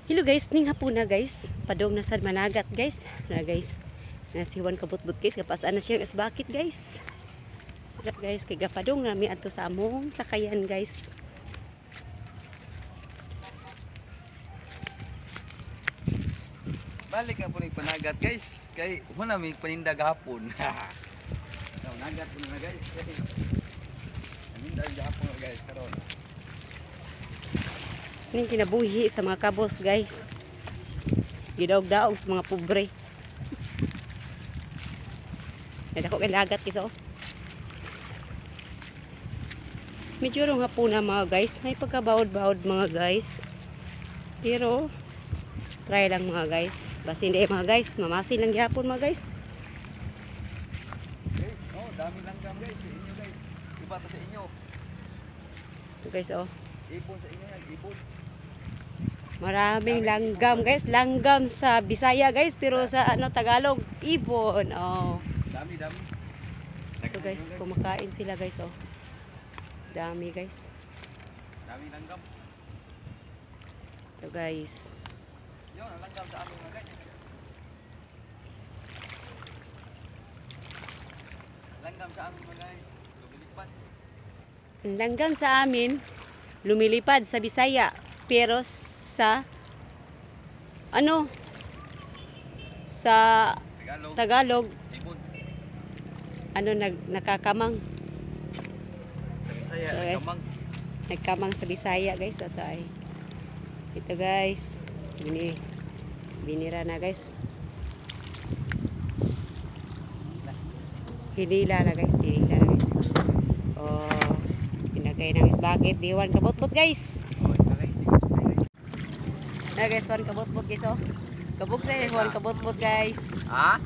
Hello guys, ning hapon na guys. Padong na sa Managat guys. Na guys. Na si Juan kabutbut guys, kapasaan na siya as bakit guys. Guys, kay gapadong na mi adto sa among sakayan guys. Balik na po ng panagat guys. Kay muna may panindag hapon. Nagat po na guys. Panindag hapon na guys karon. Ning kinabuhi sa mga kabos guys. Gidaog-daog sa mga pobre. Nadako kay lagat kiso. Medyo rong hapon na mga guys. May pagkabawod-bawod mga guys. Pero try lang mga guys. Basta hindi mga guys. Mamasin lang gyapon mga guys. Guys, oh, dami lang gam guys. Sa inyo guys. Iba to sa inyo. Ito guys oh. Ipon sa inyo yan, ipon. Maraming langgam guys. Langgam sa Bisaya guys. Pero sa Tagalog, ibon. Oh. Dami. Ito guys, kumakain sila guys oh. Dami guys. Dami langgam. Ito guys. Yo, langgam sa amin mga guys. Langgam sa amin mga guys. Lumilipad. Ang langgam sa amin, lumilipad sa Bisaya. Pero sa sa Tagalog. Tagalog, Ipon. nakakamang. Sa Bisaya, Yes. kamang. Nagkamang sa Bisaya guys. Ito guys. Binira na guys. Hinila na guys. Oh, pinagay na guys. Bakit? Diwan kabutbut guys. Na guys, Juan kabutbut guys oh. Kabuk sa Juan kabutbut guys. Ha?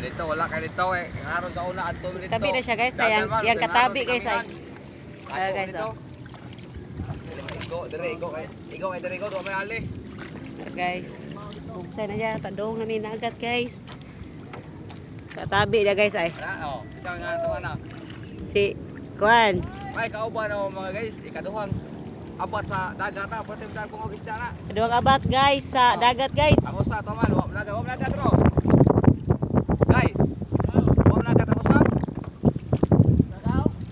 Dito, wala ka dito eh. Ngaron sa una, ato dito. Tabi na siya guys. Yang katabi guys ay. Guys oh. Igo, do may ali. Guys, buksan na siya. Tadong na may nagat guys. Katabi na guys ay. Oh, isang nga ito na. Si Juan. May kauban na mga guys, ikaduhang abat sa dagat na, pati mga kung isda na. Kaduang abat guys sa dagat guys. Ako sa toman, wa mlaga tro. Guys. Wa mlaga ta sa.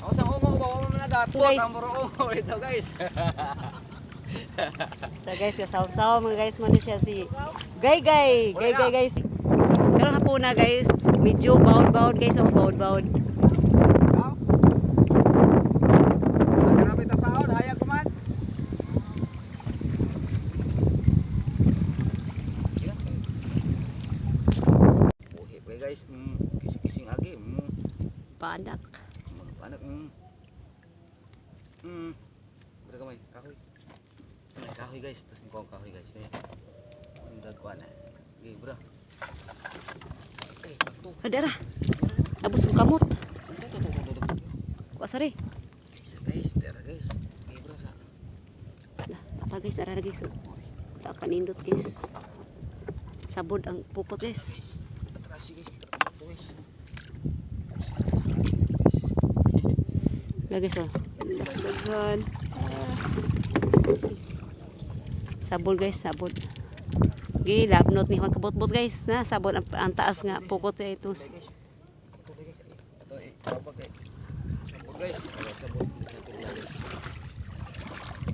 Ako sa ungo ba wa mlaga to Guys. tamboro ito guys. So guys, kasaw-saw mga guys man siya si Gay guys. Pero hapon na guys, medyo bawod guys, oh bawod. Grabe ta taon, haya ko man. Oke guys, kising agi. Panak. Anak berapa kamay kahoy. Kahoy guys, terus ngkong kahoy guys. Udah kuan. Oke, bro. Tuh. Ada abot sung kamot. Tuh. Wasari. Guys, tera guys. Oke, bro sa. Nah, apa guys, ara guys. Tak akan indot guys. Sabod ang pupot guys. Atrasi guys. Guys. Lah guys oh. Dagan. Sabod guys, sabod. Labnot ni Juan kabutbut guys na sabod ang taas nga pukot sa ito.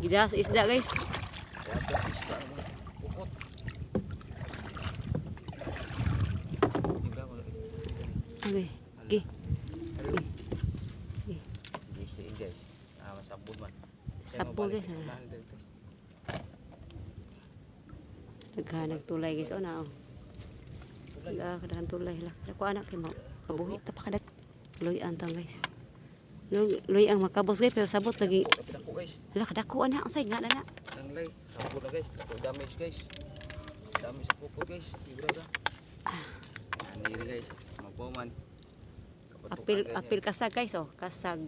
Gida sa isda guys. Okay. Sabod guys. Nagtulay guys. O na o. Kadahan tulay. Dako anak kay mabuhi. Tapakadag. Luy antang guys. Luy ang makabos guys. Pero sabot lagi. Kadako anak. Unsay nga na. Nanglay. Sabot na guys. Dako damage guys. Damage po guys. Ibra na. Nangyari guys. Magpaman. Apil kasag guys. O. Kasag.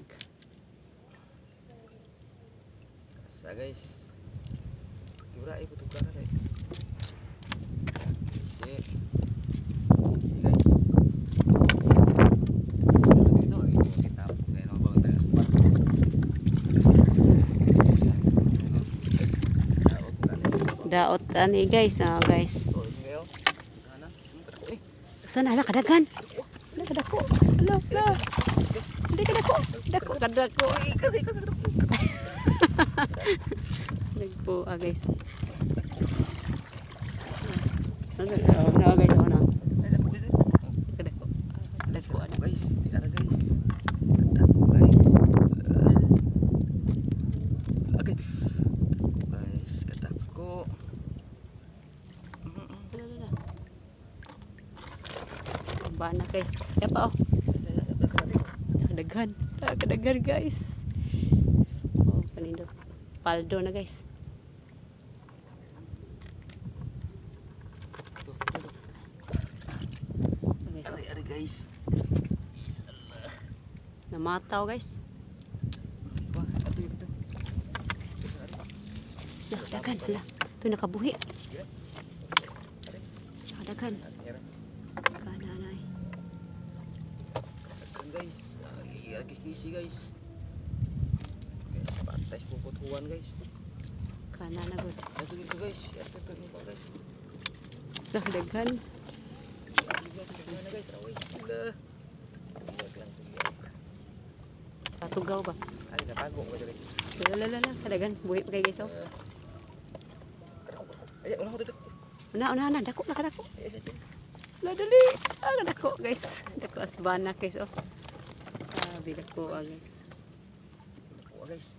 Kasa guys. Ibra ay putukan na rin. Si guys. Ito kita kayak nongkrong tayo. Daot ani guys. Ah, guys. Oh, ini kayo. Ana. Eh, Sana ala kadagan. Ala kadako. Ala. Hindi kadako. Kadako. Nagpo guys. Ano guys, ano? Kadako. Kadako ano? guys, tiara guys. Kadako guys. Okay. Guys, kadako. Bana guys. Ya pa oh. Kadagan. Kadagan guys. Oh, panindot. Paldo na guys. Ari guys. Isalah. Namataw guys. Wah, ito ito. Lah, dagan. Lah. Ito nakabuhi. Dagan. Kananay. Guys, kisi guys. Guys, patas puputuan guys. Kananagod. Ito dito guys. Ito guys. Lah, dagan. Tatugaw ba? Ay, natago ko dito. Lalala, kadagan. Buhi pa kay guys oh. Ay, wala ko dito. Una, dako na kadako. La dali. Ah, dako guys. Dako asbana guys oh. Ah, bidako guys. Dako guys.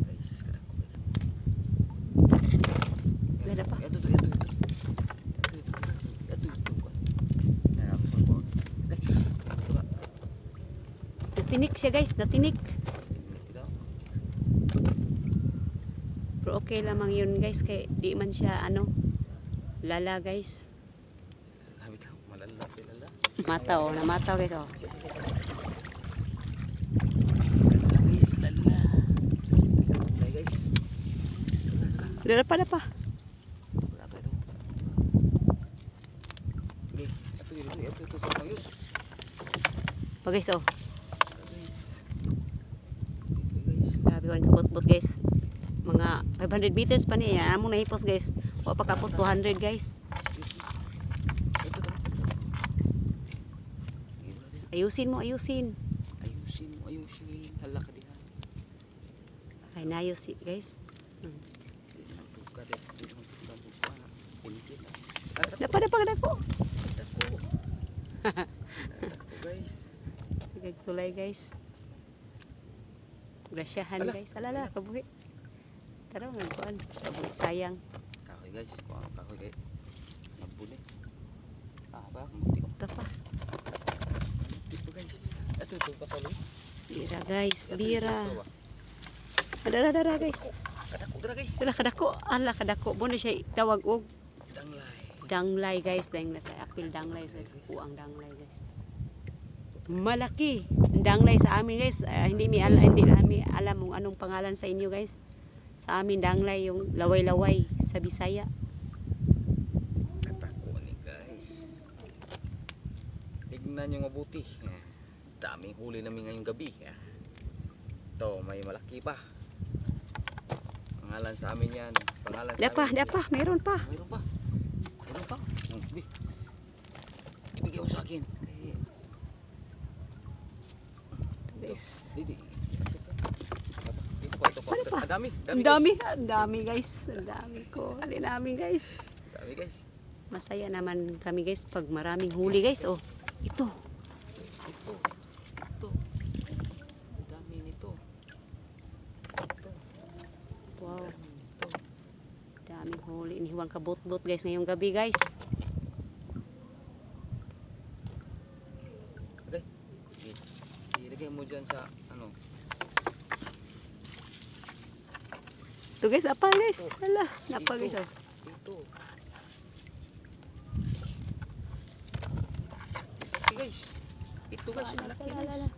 Guys, kadako guys. Lada pa. Ito. Natinik siya guys, natinik. Pero okay lamang yun guys, kay di man siya ano, lala guys. Mataw, namataw guys oh. Guys, lala. Guys. Dala pa. Ito. Ito sa mga yun. Pa guys oh. Guys. Grabe one kabot-bot guys. Mga 500 meters pa niya. Amo na hipos guys. Wa pa kapot 200 guys. Ayusin mo. Ayusin. Hala ka diha. Ay nayos guys. Dapat dako. Dako guys. Gagkulay guys. Grasyahan Ala. guys. Alala, kabuhi. Tara, magkuhan. Kabuhi, sayang. Kahoy guys, kuha ang kahoy guys. Nabuli. Ba, muti ko. Ito pa. Muti ko guys. Ito patuloy. Bira guys, bira. Dara guys. Kadako dara guys. Dala kadako. Ala kadako. Muna siya tawag og Danglay. danglay guys. Danglay sa apil danglay sa kuang danglay guys. Malaki. Danglay sa amin guys. Hindi namin alam kung anong pangalan sa inyo guys. Sa amin danglay yung laway-laway sa Bisaya. Kadako ni guys. Tignan nyo mabuti. Daming huli namin ngayong gabi. Ito, may malaki pa. Pangalan sa amin yan. Pangalan sa amin. Dapa. Meron pa. Mayroon pa. Ibigay mo sa akin. Guys. Dito pa. Ano pa? Dami. Ang dami guys. Ang dami ko. Hali namin guys. Dami guys. Masaya naman kami guys pag maraming huli guys. Oh, ito. Ito. Dami nito. Ito. Wow. Ito. Daming huli. Inihiwang kabot-bot guys ngayong gabi guys. Okay. Ilagay mo dyan sa ano. Ito guys, apa guys? Hala, napa guys. Oh. Ito. Okay guys. Ito guys. Malaki guys.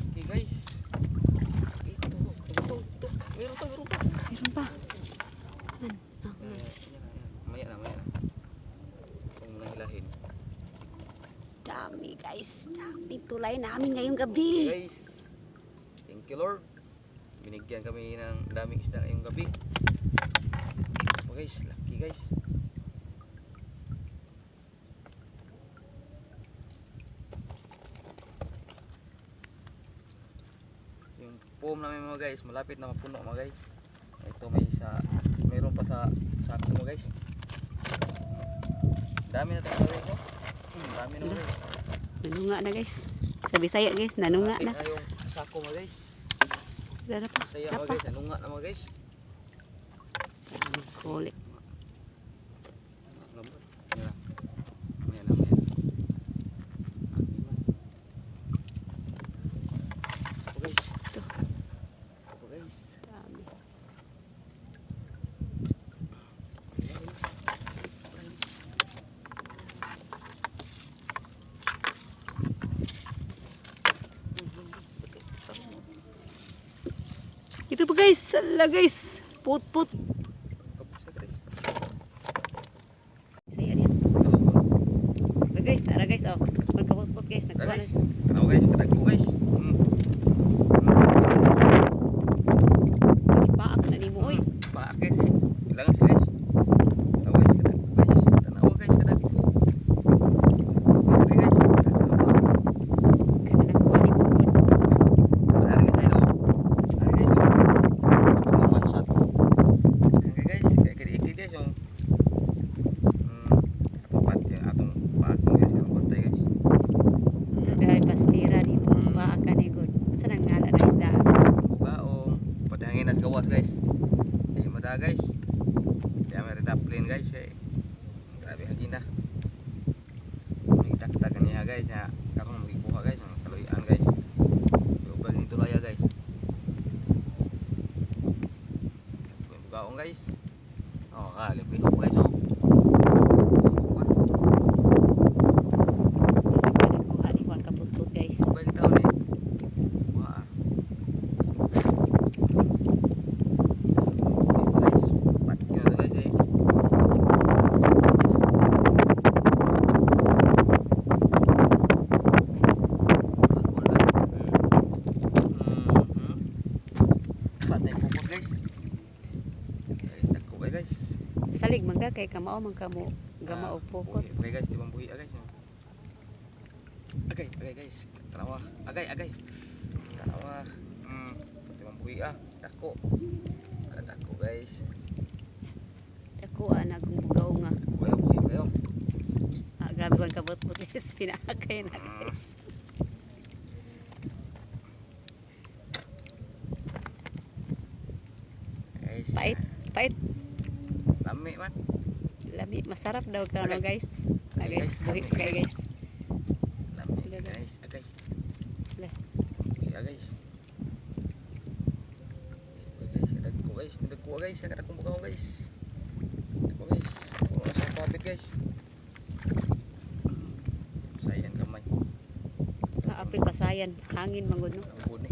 Okay guys. Ito. Meron pa. Meron pa. Maya na. Kung nahilahin. Dami guys. Dami tulay namin ngayong gabi. Guys. Thank you Lord. Binigyan kami ng daming isda ngayong gabi. pa guys, laki guys. Yung foam namin mga guys, malapit na mapuno mga guys. Ito mayroon pa sa sako mga guys. Dami na tayo guys, no? Dami na guys. Nanunga na guys. Sa Bisaya guys, nanunga na. Malapit yung sako mga guys. Dara pa. Saya mga Dapa. guys, nanunga na mga guys. Kulit. Lambot. Yan lang. Ayan lang, ayan. Ito guys. Ito. Ito guys. Dami. Ito po guys, ala guys. Put. Kapos na guys. Saya dia. Guys, tara guys, oh. Put guys, Tara nagkuha na. guys. Tanaw guys, kadagko guys. Paak na nimo oy. Paak guys eh. Kailangan siya guys. Tanaw guys, kadagko guys. Tanaw guys, kadagko. Okay guys. Kana nagkuha ni mo. Malaki guys eh, no? Malaki guys oh. Mga pansat. Okay guys, kaya kiri-ikli guys oh. Atong pati, atong paakong guys. Ang kontay guys. Dahil pastira ni mo. Paak ka ni god. Sa nang ngala na isda. Bugaong. Patahangin nas gawas guys. Di mada guys. Kaya may redaplin guys eh. Grabe hagin na. May taktakan niya guys. Ya, karong magikuha guys. Ang kaluyan guys. Yung bag ni tulaya guys. Bugaong guys. Oh, kalip ko ihop guys oh. Nagkuha ni Juan kaput guys. Bag tao ni. Wah. Guys, pati na to guys eh. Patay pupot guys. Guys, dako kayo guys. Salig man ka kay kamao man kamo gama og pokot. Okay guys, di bang buhi guys. Agay guys. Tanawa. Agay. Tanawa. Di bang buhi dako. Dako guys. Dako ana kung bugaw nga. Buhi kayo. Grabe man kabut guys. Pinakay na guys. Guys. Pait. Lami man. Lami masarap daw ka no guys. Okay, Guys, guys, buhi lami, kay guys. Lami Wala na. guys. Agay. Lah. Buhi guys. Dako guys. Dako guys. Ang katakong bukaw guys. Dako guys. Wala sa papit guys. Sayang kamay. Kaapil pasayan, hangin manggod no. Ang buni.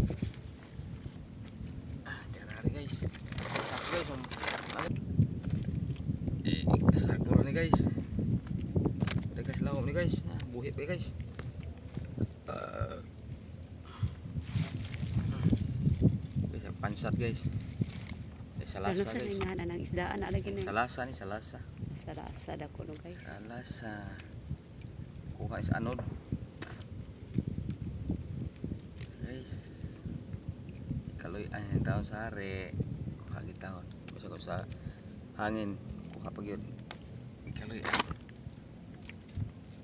Diyan guys. Sako guys. Langit. Sako ni guys. Udah guys lawom ni guys. Buhi pa guys. Guys, ang pansat guys. Salasa Ano sa guys. nga ng isdaan na lagi na. Salasa ni salasa. Salasa dako no guys. Salasa. Kuha is anod. Guys. Kaloy ang taon sa hari. Kuha gitahon. Basta ko sa hangin. Kuha pag yun. Kaloy ang.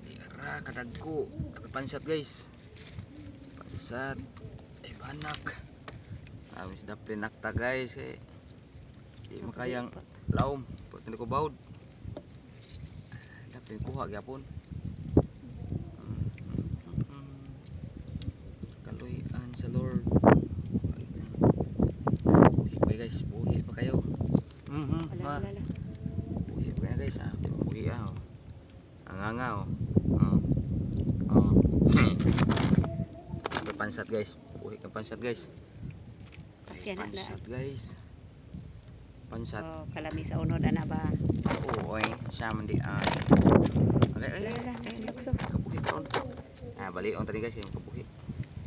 Ira kadagko. Pansat guys. Pansat. Ay banak. Amis daplin nakta guys eh. Di makayang laom. Pwede ko baud. Daplin kuha gyapon. Kaluyan sa Lord. Buhi pa guys, buhi pa kayo. Wala. Buhi pa kayo guys, buhi oh. Anganga oh. Pansat guys, buhi ka pansat guys. Pakyan na. Pansat guys. Pansat. Oh, kalami sa unod ana ba? Oo, oy, siya man di ay. Okay, Lakso. kabuhi ka on. Balik on tadi guys, yung kabuhi.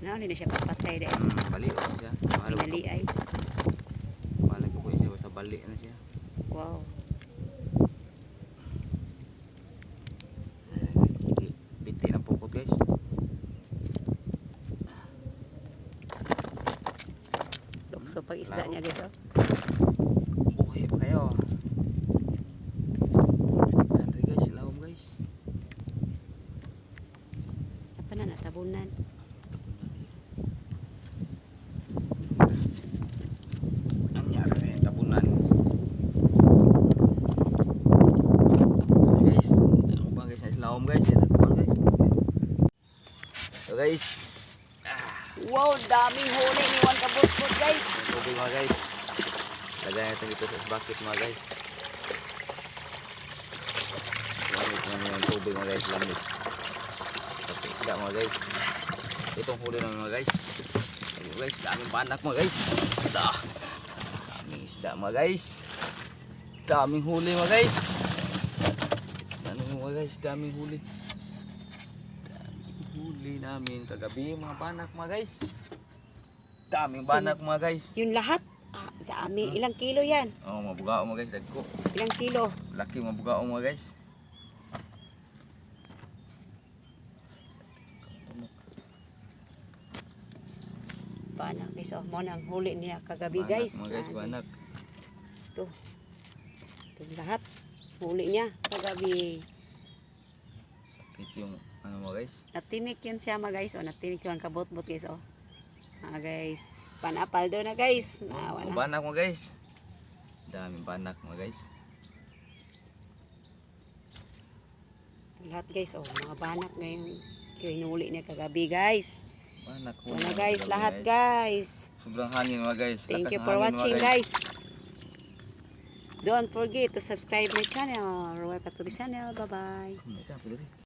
Naon ni siya papatay dai. Balik on siya. Mahal Pinali ay. Balik ko siya sa balik na siya. Wow. pag-isda niya guys. Oh. Buhay pa kayo. Sandri guys, ilawom guys. Apa na natabunan. Nangyari tabunan. Guys, ako ba guys, ilawom guys, tabunan guys. So guys, Wow, daming huli ni Juan Kabutbut guys. yung tubig mga guys. Lagay natin dito sa bucket mga guys. Lamig na yung tubig mga guys, lamig. Tapos isda mga guys. Itong huli namin mga guys. Ayun guys, daming banak mga guys. Isda. Daming isda mga guys. Daming huli mga guys. Daming mga guys, daming huli. Daming huli namin kagabi mga banak mga guys. Daming banak mga guys. Yung lahat, dami. Ilang kilo yan? Oh, mabugao mga guys, dagko. Ilang kilo? Laki mabugao mga guys. Banak guys. Oh, mo nang huli niya kagabi Banak, guys. mga guys, Ah, banak. Ito. Ito lahat. Huli niya kagabi. Sakit yung ano mga guys. Natinik yun siya mga guys. O, natinik yung kabot-bot guys. O. Guys. Panapal doon na guys. Nawa Oh, na. banak mga guys. Daming banak mga guys. Lahat guys. O, mga banak ngayon. Hinuli niya kagabi guys. Banak O na guys. Lahat guys. Sobrang hangin mga guys. Thank Lakas you ng for hangin, mga watching guys. Don't forget to subscribe my channel. Roy Patuloy channel. Bye-bye. Ito, pwede rin.